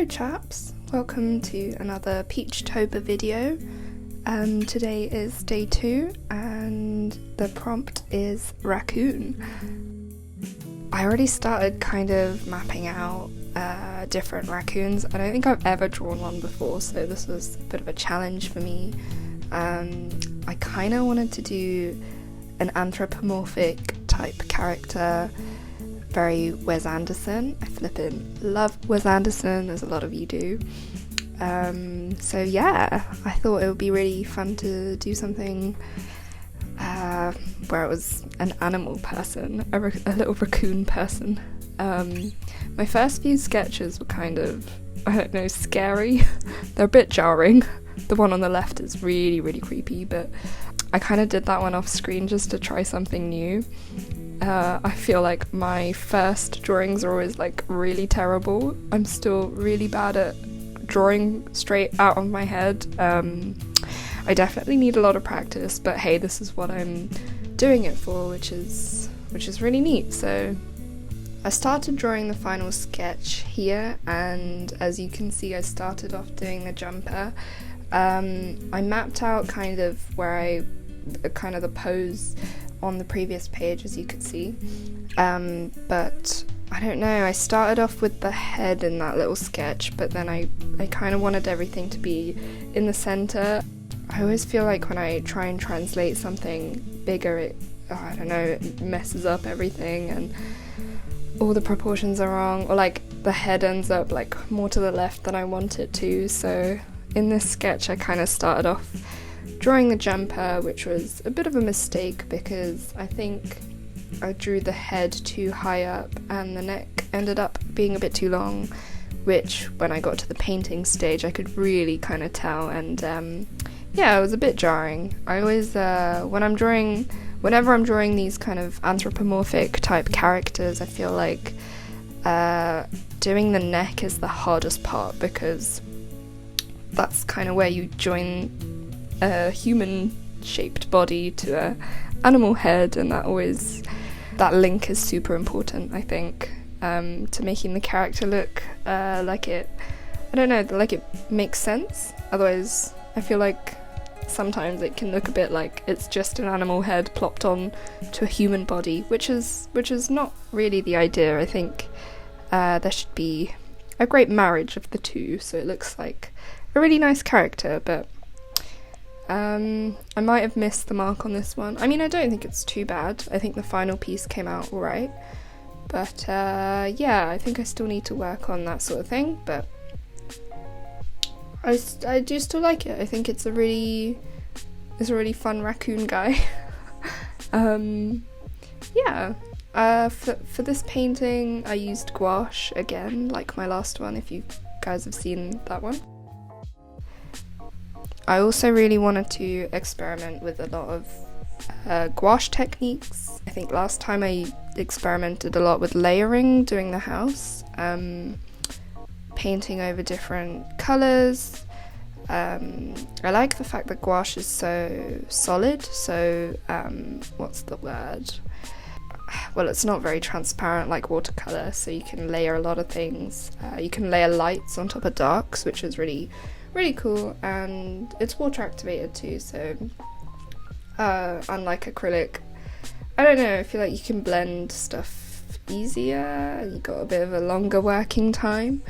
Hello chaps, welcome to another Peachtober video. Today is day 2 and the prompt is Racoon. I already started kind of mapping out different raccoons. I don't think I've ever drawn one before, so this was a bit of a challenge for me. I kind of wanted to do an anthropomorphic type character, very Wes Anderson. I flippin' love Wes Anderson, as a lot of you do. So yeah, I thought it would be really fun to do something where it was an animal person, a little raccoon person. My first few sketches were kind of, I don't know, scary. They're a bit jarring. The one on the left is really, really creepy, but I kind of did that one off screen just to try something new. I feel like my first drawings are always like really terrible. I'm still really bad at drawing straight out of my head. I definitely need a lot of practice, but hey, this is what I'm doing it for, which is really neat. So I started drawing the final sketch here, and as you can see, I started off doing the jumper. I mapped out kind of where the pose on the previous page, as you could see, but I don't know, I started off with the head in that little sketch, but then I kind of wanted everything to be in the center. I always feel like when I try and translate something bigger, I don't know, it messes up everything and all the proportions are wrong, or like the head ends up like more to the left than I want it to. So in this sketch I kind of started off drawing the jumper, which was a bit of a mistake because I think I drew the head too high up and the neck ended up being a bit too long, which when I got to the painting stage I could really kind of tell, and yeah, it was a bit jarring. I always, whenever I'm drawing these kind of anthropomorphic type characters, I feel like doing the neck is the hardest part, because that's kind of where you join a human-shaped body to a animal head, and that link is super important, I think, to making the character look like it makes sense. Otherwise, I feel like sometimes it can look a bit like it's just an animal head plopped on to a human body, which is not really the idea. I think there should be a great marriage of the two, so it looks like a really nice character, but I might have missed the mark on this one. I mean, I don't think it's too bad. I think the final piece came out alright, but yeah, I think I still need to work on that sort of thing, but I do still like it. I think it's a really fun raccoon guy. Yeah. For this painting I used gouache again, like my last one, if you guys have seen that one. I also really wanted to experiment with a lot of gouache techniques. I think last time I experimented a lot with layering, doing the house, painting over different colours. I like the fact that gouache is so solid, so what's the word? Well, it's not very transparent like watercolour, so you can layer a lot of things. You can layer lights on top of darks, which is really cool, and it's water activated too, so unlike acrylic, I don't know, I feel like you can blend stuff easier, you got a bit of a longer working time,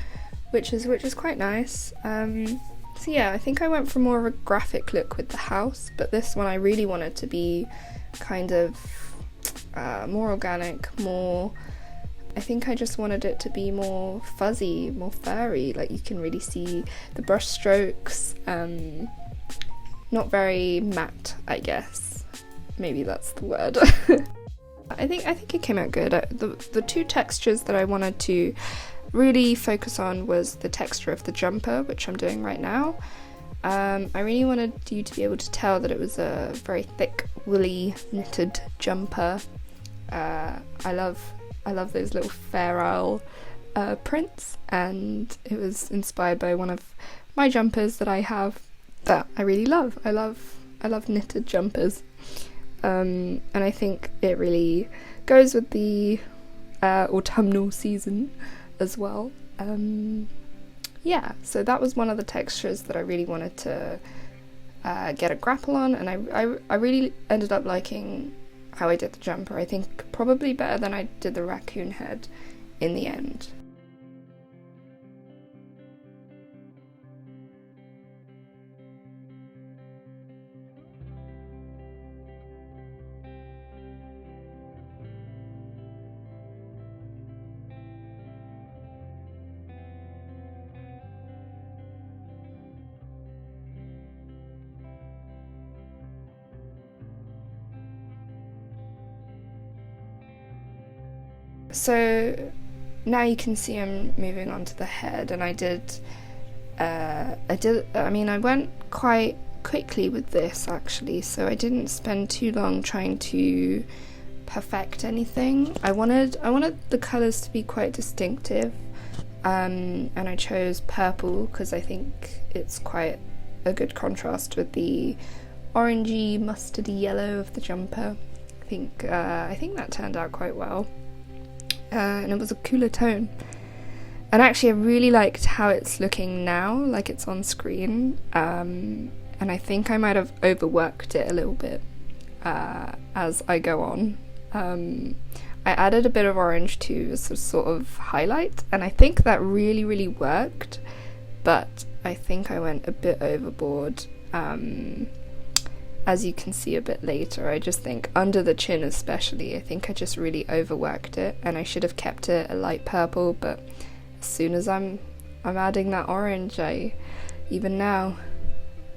which is quite nice. So yeah, I think I went for more of a graphic look with the house, but this one I really wanted to be kind of more organic, I think I just wanted it to be more fuzzy, more furry, like you can really see the brush strokes, not very matte, I guess. Maybe that's the word. I think it came out good. The two textures that I wanted to really focus on was the texture of the jumper, which I'm doing right now. I really wanted you to be able to tell that it was a very thick, woolly, knitted jumper. I love those little Fair Isle prints, and it was inspired by one of my jumpers that I have that I really love. I love knitted jumpers, and I think it really goes with the autumnal season as well. yeah, so that was one of the textures that I really wanted to get a grapple on, and I really ended up liking how I did the jumper. I think probably better than I did the raccoon head in the end. So now you can see I'm moving on to the head, and I went quite quickly with this actually, so I didn't spend too long trying to perfect anything. I wanted the colours to be quite distinctive, and I chose purple because I think it's quite a good contrast with the orangey mustardy yellow of the jumper. I think that turned out quite well. And it was a cooler tone. And actually I really liked how it's looking now, like it's on screen, and I think I might have overworked it a little bit as I go on. I added a bit of orange too as a sort of highlight, and I think that really worked, but I think I went a bit overboard. As you can see a bit later, I just think under the chin especially, I think I just really overworked it, and I should have kept it a light purple, but as soon as I'm adding that orange, even now,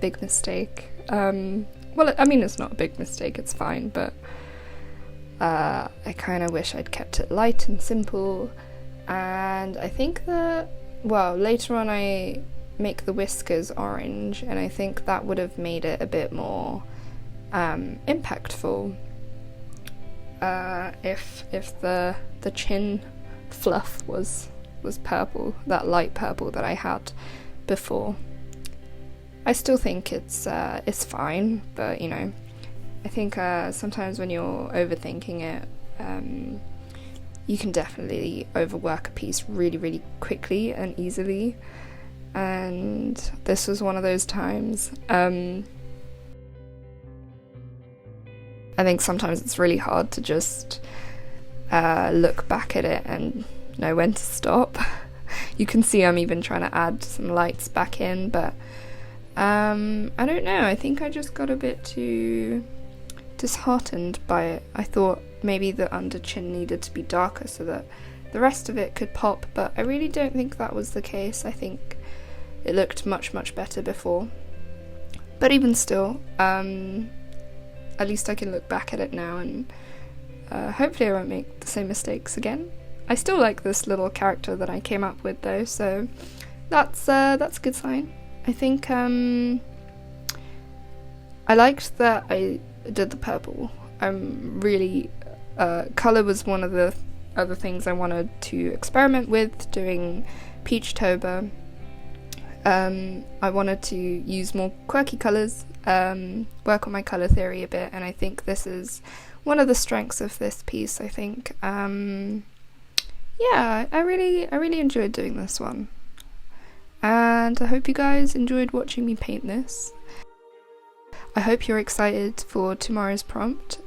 big mistake. Well, I mean, it's not a big mistake, it's fine, but I kind of wish I'd kept it light and simple, and I think that, well, later on I make the whiskers orange, and I think that would have made it a bit more impactful if the chin fluff was purple, that light purple that I had before. I still think it's fine, but you know, I think sometimes when you're overthinking it, you can definitely overwork a piece really quickly and easily, and this was one of those times. I think sometimes it's really hard to just look back at it and know when to stop. You can see I'm even trying to add some lights back in, but I don't know, I think I just got a bit too disheartened by it. I thought maybe the under chin needed to be darker so that the rest of it could pop, but I really don't think that was the case. I think it looked much better before. But even still, at least I can look back at it now, and hopefully I won't make the same mistakes again. I still like this little character that I came up with though, so that's a good sign. I think I liked that I did the purple. Colour was one of the other things I wanted to experiment with doing Peachtober. I wanted to use more quirky colours, work on my colour theory a bit, and I think this is one of the strengths of this piece. I think, yeah, I really enjoyed doing this one, and I hope you guys enjoyed watching me paint this. I hope you're excited for tomorrow's prompt.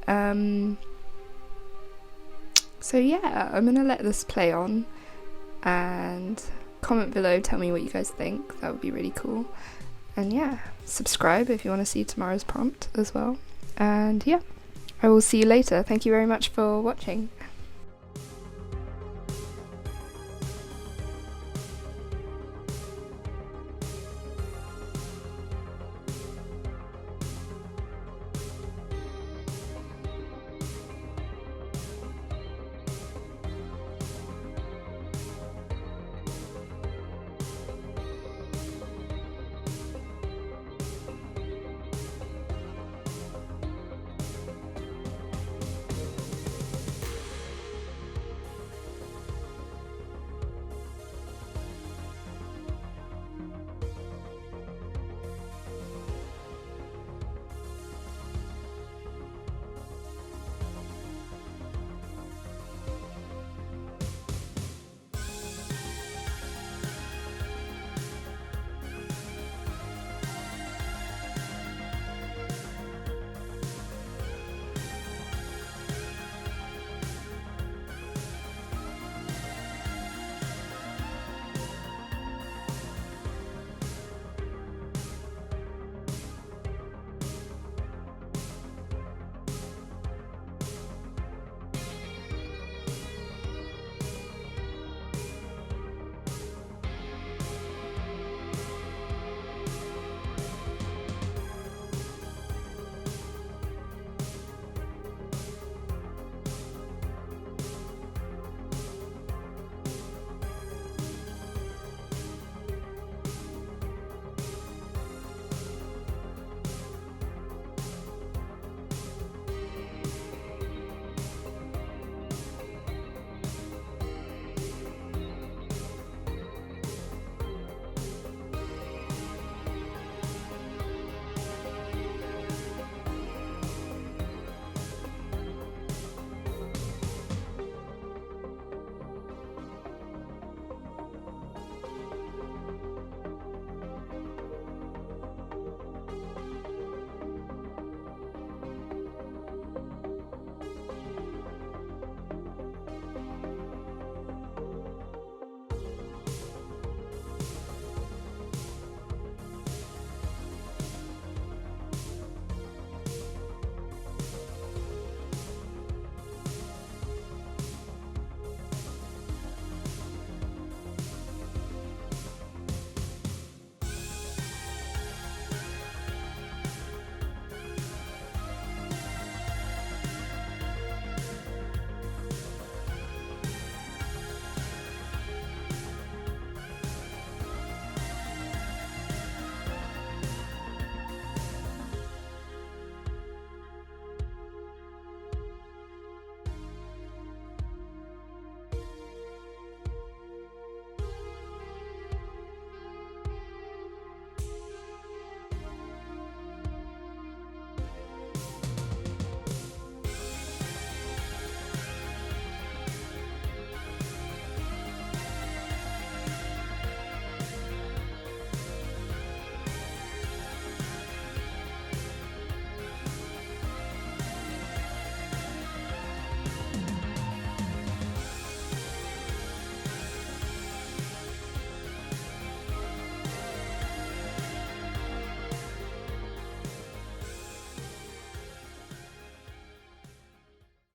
So yeah, I'm gonna let this play on, and comment below, tell me what you guys think. That would be really cool. And yeah, subscribe if you want to see tomorrow's prompt as well. And yeah, I will see you later. Thank you very much for watching.